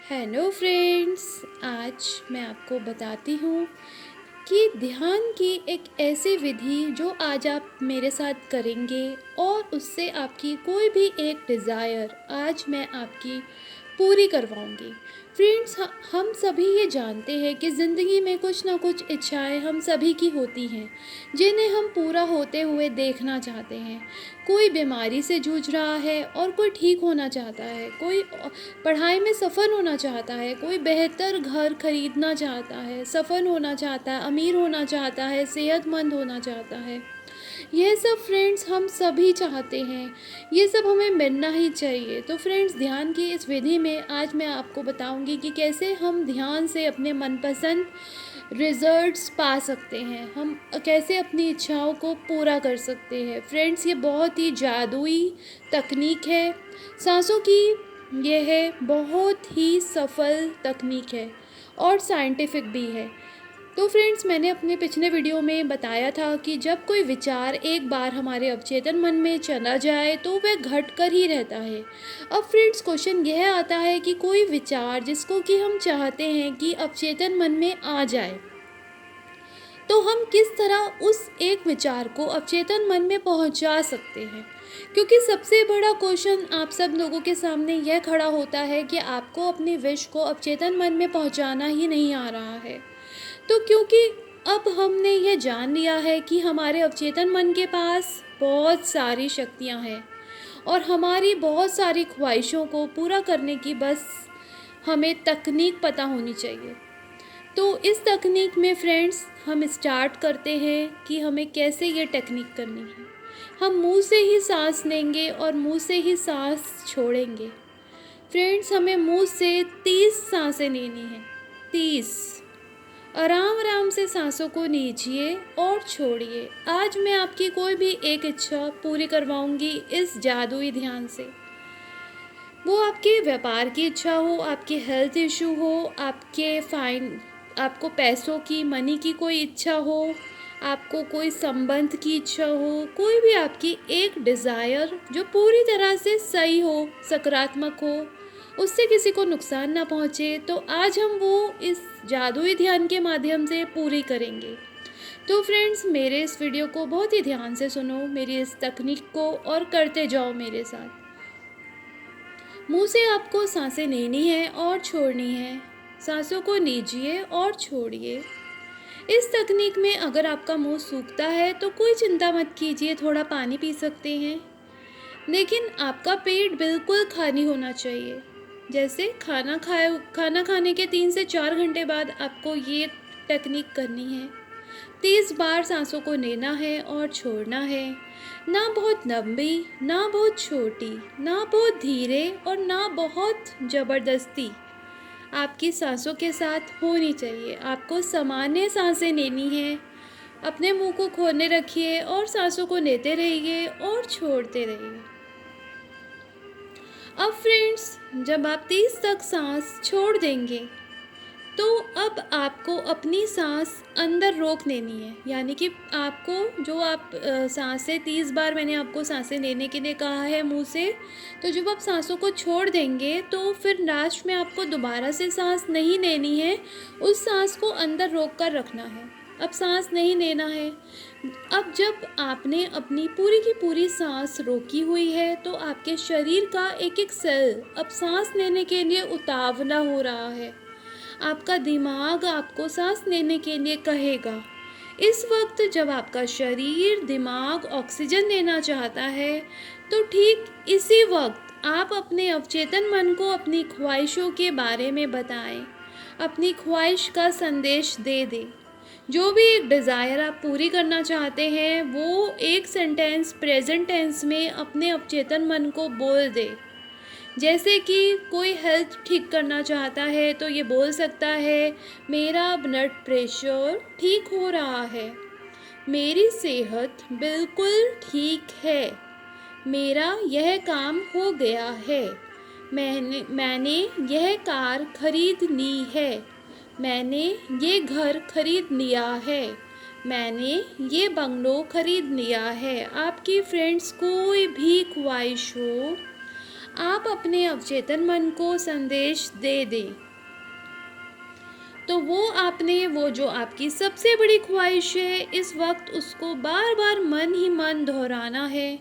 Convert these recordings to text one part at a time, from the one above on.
Hello friends. आज मैं आपको बताती हूँ कि ध्यान की एक ऐसी विधि जो आज आप मेरे साथ करेंगे और उससे आपकी कोई भी एक डिज़ायर आज मैं आपकी पूरी करवाऊँगी। फ्रेंड्स, हम सभी ये जानते हैं कि ज़िंदगी में कुछ ना कुछ इच्छाएं हम सभी की होती हैं जिन्हें हम पूरा होते हुए देखना चाहते हैं। कोई बीमारी से जूझ रहा है और कोई ठीक होना चाहता है, कोई पढ़ाई में सफल होना चाहता है, कोई बेहतर घर खरीदना चाहता है, सफल होना चाहता है, अमीर होना चाहता है, सेहतमंद होना चाहता है। यह सब फ्रेंड्स हम सभी चाहते हैं, ये सब हमें मिलना ही चाहिए। तो फ्रेंड्स, ध्यान की इस विधि में आज मैं आपको बताऊंगी कि कैसे हम ध्यान से अपने मनपसंद रिजल्ट्स पा सकते हैं, हम कैसे अपनी इच्छाओं को पूरा कर सकते हैं। फ्रेंड्स, ये बहुत ही जादुई तकनीक है। सांसों की यह बहुत ही सफल तकनीक है और साइंटिफिक भी है। तो फ्रेंड्स, मैंने अपने पिछले वीडियो में बताया था कि जब कोई विचार एक बार हमारे अवचेतन मन में चला जाए तो वह घट कर ही रहता है। अब फ्रेंड्स, क्वेश्चन यह आता है कि कोई विचार जिसको कि हम चाहते हैं कि अवचेतन मन में आ जाए, तो हम किस तरह उस एक विचार को अवचेतन मन में पहुंचा सकते हैं। क्योंकि सबसे बड़ा क्वेश्चन आप सब लोगों के सामने यह खड़ा होता है कि आपको अपने विश को अवचेतन मन में पहुंचाना ही नहीं आ रहा है। तो क्योंकि अब हमने यह जान लिया है कि हमारे अवचेतन मन के पास बहुत सारी शक्तियां हैं और हमारी बहुत सारी ख्वाहिशों को पूरा करने की बस हमें तकनीक पता होनी चाहिए। तो इस तकनीक में फ्रेंड्स, हम स्टार्ट करते हैं कि हमें कैसे ये टेक्निक करनी है। हम मुंह से ही सांस लेंगे और मुंह से ही सांस छोड़ेंगे। फ्रेंड्स, हमें मुंह से 30 सांसें लेनी है। 30। आराम आराम से सांसों को लीजिए और छोड़िए। आज मैं आपकी कोई भी एक इच्छा पूरी करवाऊंगी इस जादुई ध्यान से। वो आपके व्यापार की इच्छा हो, आपके हेल्थ इशू हो, आपको पैसों की मनी की कोई इच्छा हो, आपको कोई संबंध की इच्छा हो, कोई भी आपकी एक डिज़ायर जो पूरी तरह से सही हो, सकारात्मक हो, उससे किसी को नुकसान ना पहुँचे, तो आज हम वो इस जादुई ध्यान के माध्यम से पूरी करेंगे। तो फ्रेंड्स, मेरे इस वीडियो को बहुत ही ध्यान से सुनो, मेरी इस तकनीक को और करते जाओ मेरे साथ। मुंह से आपको सांसें लेनी है और छोड़नी है। सांसों को लीजिए और छोड़िए। इस तकनीक में अगर आपका मुंह सूखता है तो कोई चिंता मत कीजिए, थोड़ा पानी पी सकते हैं। लेकिन आपका पेट बिल्कुल खाली होना चाहिए। जैसे खाना खाने के 3 से 4 घंटे बाद आपको ये टेक्निक करनी है। 30 बार सांसों को लेना है और छोड़ना है। ना बहुत लंबी, ना बहुत छोटी, ना बहुत धीरे और ना बहुत ज़बरदस्ती आपकी सांसों के साथ होनी चाहिए। आपको सामान्य सांसें लेनी है। अपने मुंह को खोलने रखिए और सांसों को लेते रहिए और छोड़ते रहिए। अब फ्रेंड्स, जब आप 30 तक सांस छोड़ देंगे तो अब आपको अपनी सांस अंदर रोक लेनी है। यानी कि आपको जो आप सांसें 30 बार मैंने आपको सांसें लेने के लिए कहा है मुंह से, तो जब आप सांसों को छोड़ देंगे तो फिर लास्ट में आपको दोबारा से सांस नहीं लेनी है, उस सांस को अंदर रोक कर रखना है। अब सांस नहीं लेना है। अब जब आपने अपनी पूरी की पूरी सांस रोकी हुई है तो आपके शरीर का एक एक सेल अब सांस लेने के लिए उतावला हो रहा है। आपका दिमाग आपको सांस लेने के लिए कहेगा। इस वक्त जब आपका शरीर दिमाग ऑक्सीजन लेना चाहता है, तो ठीक इसी वक्त आप अपने अवचेतन मन को अपनी ख्वाहिशों के बारे में बताएं, अपनी ख्वाहिश का संदेश दे दें। जो भी एक डिज़ायर आप पूरी करना चाहते हैं वो एक सेंटेंस प्रेजेंट टेंस में अपने अवचेतन मन को बोल दे। जैसे कि कोई हेल्थ ठीक करना चाहता है तो ये बोल सकता है, मेरा ब्लड प्रेशर ठीक हो रहा है, मेरी सेहत बिल्कुल ठीक है, मेरा यह काम हो गया है, मैंने यह कार खरीद ली है, मैंने ये घर खरीद लिया है, मैंने ये बंगलो खरीद लिया है। आपकी फ्रेंड्स कोई भी ख्वाहिश हो, आप अपने अवचेतन मन को संदेश दे दें, तो वो जो आपकी सबसे बड़ी ख्वाहिश है, इस वक्त उसको बार बार मन ही मन दोहराना है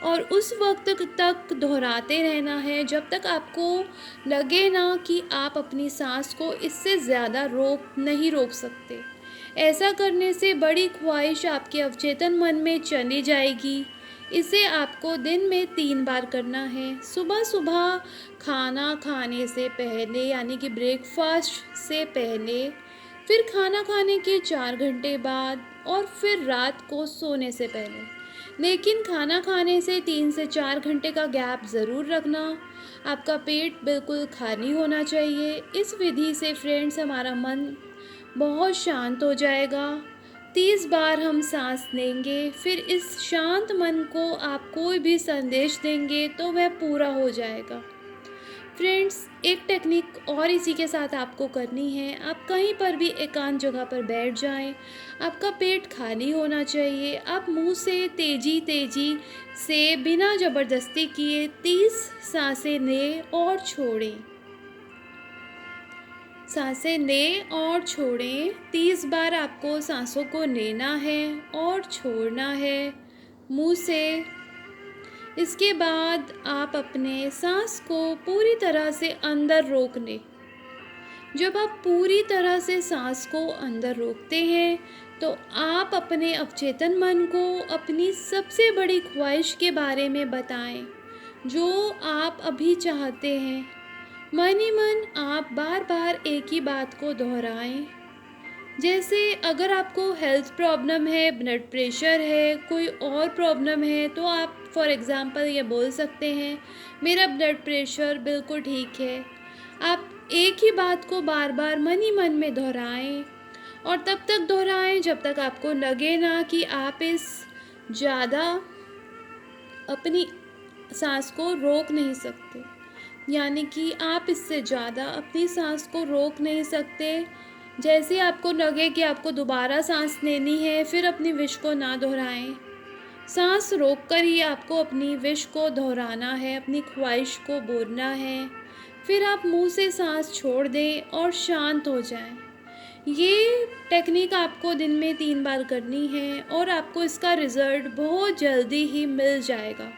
और उस वक्त तक दोहराते रहना है जब तक आपको लगे ना कि आप अपनी सांस को इससे ज़्यादा नहीं रोक सकते। ऐसा करने से बड़ी ख्वाहिश आपके अवचेतन मन में चली जाएगी। इसे आपको दिन में 3 बार करना है। सुबह सुबह खाना खाने से पहले, यानी कि ब्रेकफास्ट से पहले, फिर खाना खाने के 4 घंटे बाद और फिर रात को सोने से पहले। लेकिन खाना खाने से 3 से 4 घंटे का गैप ज़रूर रखना। आपका पेट बिल्कुल खाली होना चाहिए। इस विधि से फ्रेंड्स हमारा मन बहुत शांत हो जाएगा। 30 बार हम सांस लेंगे, फिर इस शांत मन को आप कोई भी संदेश देंगे तो वह पूरा हो जाएगा। फ्रेंड्स, एक टेक्निक और इसी के साथ आपको करनी है। आप कहीं पर भी एकांत जगह पर बैठ जाएं। आपका पेट खाली होना चाहिए। आप मुंह से तेजी तेजी से बिना ज़बरदस्ती किए 30 सांसें लें और छोड़ें। सांसें लें और छोड़ें। 30 बार आपको सांसों को लेना है और छोड़ना है मुंह से। इसके बाद आप अपने सांस को पूरी तरह से अंदर रोक लें। जब आप पूरी तरह से सांस को अंदर रोकते हैं तो आप अपने अवचेतन मन को अपनी सबसे बड़ी ख्वाहिश के बारे में बताएं, जो आप अभी चाहते हैं। मन ही मन आप बार बार एक ही बात को दोहराएं। जैसे अगर आपको हेल्थ प्रॉब्लम है, ब्लड प्रेशर है, कोई और प्रॉब्लम है, तो आप फॉर एग्ज़ाम्पल ये बोल सकते हैं, मेरा ब्लड प्रेशर बिल्कुल ठीक है। आप एक ही बात को बार बार मन ही मन में दोहराएं और तब तक दोहराएं जब तक आपको लगे ना कि आप इस ज़्यादा अपनी सांस को रोक नहीं सकते, यानी कि आप इससे ज़्यादा अपनी सांस को रोक नहीं सकते। जैसे आपको लगे कि आपको दोबारा सांस लेनी है, फिर अपनी विश को ना दोहराएं। सांस रोककर ही आपको अपनी विश को दोहराना है, अपनी ख्वाहिश को बोलना है। फिर आप मुंह से सांस छोड़ दें और शांत हो जाएं। ये टेक्निक आपको दिन में 3 बार करनी है और आपको इसका रिज़ल्ट बहुत जल्दी ही मिल जाएगा।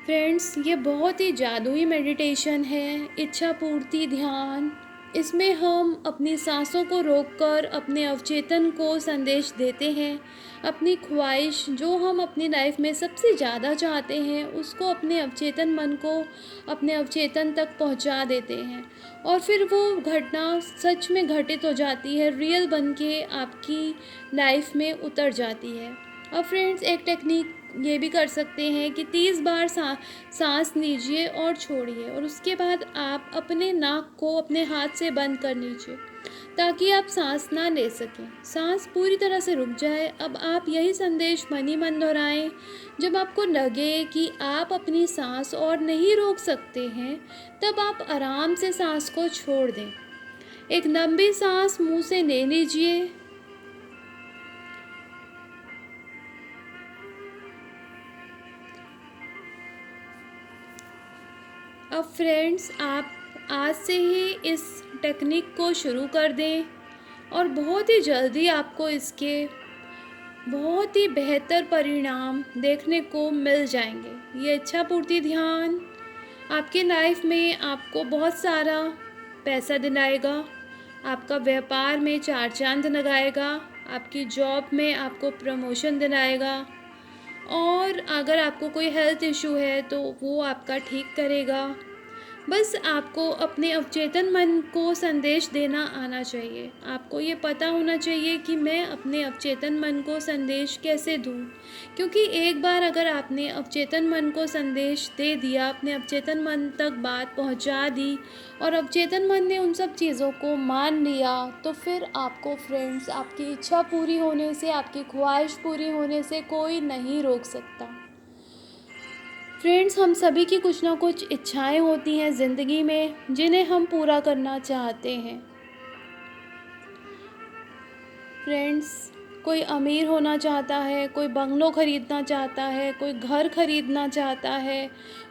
फ्रेंड्स, ये बहुत ही जादुई मेडिटेशन है, इच्छा पूर्ति ध्यान। इसमें हम अपनी सांसों को रोककर अपने अवचेतन को संदेश देते हैं। अपनी ख्वाहिश जो हम अपनी लाइफ में सबसे ज़्यादा चाहते हैं, उसको अपने अवचेतन मन को, अपने अवचेतन तक पहुंचा देते हैं और फिर वो घटना सच में घटित हो जाती है, रियल बन के आपकी लाइफ में उतर जाती है। और फ्रेंड्स, एक टेक्निक ये भी कर सकते हैं कि 30 बार सांस लीजिए और छोड़िए और उसके बाद आप अपने नाक को अपने हाथ से बंद कर लीजिए ताकि आप सांस ना ले सकें। सांस पूरी तरह से रुक जाए। अब आप यही संदेश मन ही मन दोहराएं। जब आपको लगे कि आप अपनी सांस और नहीं रोक सकते हैं, तब आप आराम से सांस को छोड़ दें। एक लंबी सांस मुंह से ले लीजिए। अब फ्रेंड्स, आप आज से ही इस टेक्निक को शुरू कर दें और बहुत ही जल्दी आपको इसके बहुत ही बेहतर परिणाम देखने को मिल जाएंगे। ये इच्छा पूर्ति ध्यान आपके लाइफ में आपको बहुत सारा पैसा दिलाएगा, आपका व्यापार में 4 चांद लगाएगा, आपकी जॉब में आपको प्रमोशन दिलाएगा और अगर आपको कोई हेल्थ इशू है तो वो आपका ठीक करेगा। बस आपको अपने अवचेतन मन को संदेश देना आना चाहिए। आपको ये पता होना चाहिए कि मैं अपने अवचेतन मन को संदेश कैसे दूँ, क्योंकि एक बार अगर आपने अवचेतन मन को संदेश दे दिया, अपने अवचेतन मन तक बात पहुंचा दी और अवचेतन मन ने उन सब चीज़ों को मान लिया, तो फिर आपको फ्रेंड्स, आपकी इच्छा पूरी होने से, आपकी ख्वाहिश पूरी होने से कोई नहीं रोक सकता। फ्रेंड्स, हम सभी की कुछ ना कुछ इच्छाएं होती हैं ज़िंदगी में, जिन्हें हम पूरा करना चाहते हैं। फ्रेंड्स, कोई अमीर होना चाहता है, कोई बंगलो ख़रीदना चाहता है, कोई घर ख़रीदना चाहता है।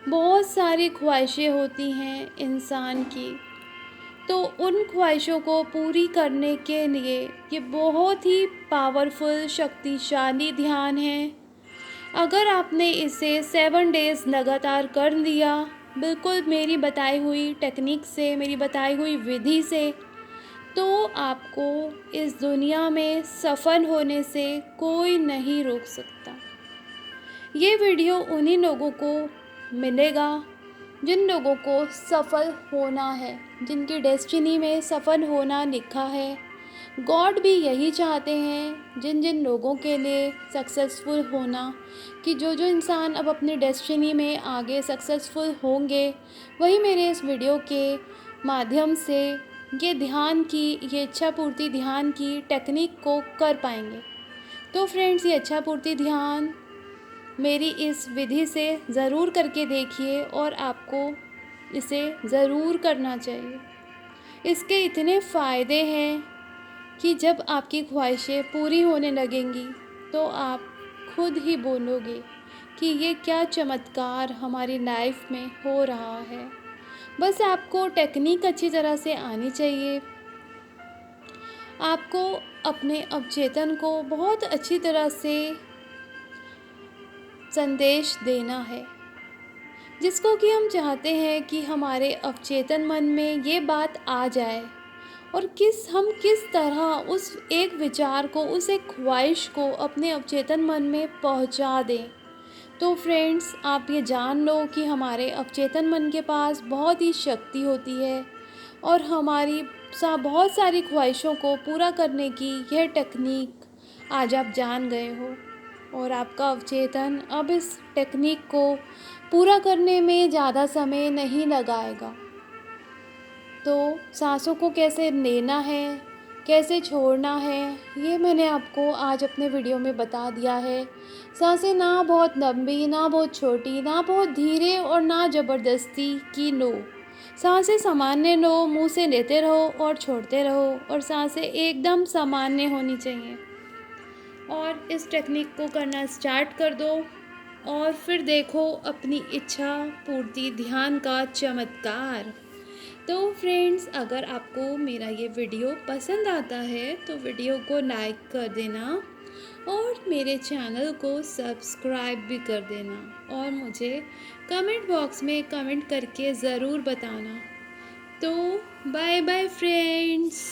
बहुत सारी ख्वाहिशें होती हैं इंसान की। तो उन ख्वाहिशों को पूरी करने के लिए ये बहुत ही पावरफुल शक्तिशाली ध्यान है। अगर आपने इसे 7 डेज़ लगातार कर लिया, बिल्कुल मेरी बताई हुई टेक्निक से, मेरी बताई हुई विधि से, तो आपको इस दुनिया में सफल होने से कोई नहीं रोक सकता। ये वीडियो उन्हीं लोगों को मिलेगा जिन लोगों को सफल होना है, जिनकी डेस्टिनी में सफल होना लिखा है। गॉड भी यही चाहते हैं, जिन जिन लोगों के लिए सक्सेसफुल होना, कि जो जो इंसान अब अपनी डेस्टिनी में आगे सक्सेसफुल होंगे, वही मेरे इस वीडियो के माध्यम से ये ध्यान की, ये इच्छा पूर्ति ध्यान की टेक्निक को कर पाएंगे। तो फ्रेंड्स, ये इच्छा पूर्ति ध्यान मेरी इस विधि से ज़रूर करके देखिए और आपको इसे ज़रूर करना चाहिए। इसके इतने फ़ायदे हैं कि जब आपकी ख्वाहिशें पूरी होने लगेंगी तो आप खुद ही बोलोगे कि ये क्या चमत्कार हमारी लाइफ में हो रहा है। बस आपको टेक्निक अच्छी तरह से आनी चाहिए। आपको अपने अवचेतन को बहुत अच्छी तरह से संदेश देना है, जिसको कि हम चाहते हैं कि हमारे अवचेतन मन में ये बात आ जाए और हम किस तरह उस एक विचार को, उस एक ख्वाहिश को अपने अवचेतन मन में पहुंचा दें। तो फ्रेंड्स, आप ये जान लो कि हमारे अवचेतन मन के पास बहुत ही शक्ति होती है और हमारी बहुत सारी ख्वाहिशों को पूरा करने की यह टेक्निक आज आप जान गए हो और आपका अवचेतन अब इस टेक्निक को पूरा करने में ज़्यादा समय नहीं लगाएगा। तो सांसों को कैसे लेना है, कैसे छोड़ना है, ये मैंने आपको आज अपने वीडियो में बता दिया है। सांसें ना बहुत लंबी, ना बहुत छोटी, ना बहुत धीरे और ना ज़बरदस्ती की लो। सांसें सामान्य लो, मुंह से लेते रहो और छोड़ते रहो और सांसें एकदम सामान्य होनी चाहिए। और इस टेक्निक को करना स्टार्ट कर दो और फिर देखो अपनी इच्छा पूर्ति ध्यान का चमत्कार। तो फ्रेंड्स, अगर आपको मेरा ये वीडियो पसंद आता है तो वीडियो को लाइक कर देना और मेरे चैनल को सब्सक्राइब भी कर देना और मुझे कमेंट बॉक्स में कमेंट करके ज़रूर बताना। तो बाय बाय फ्रेंड्स।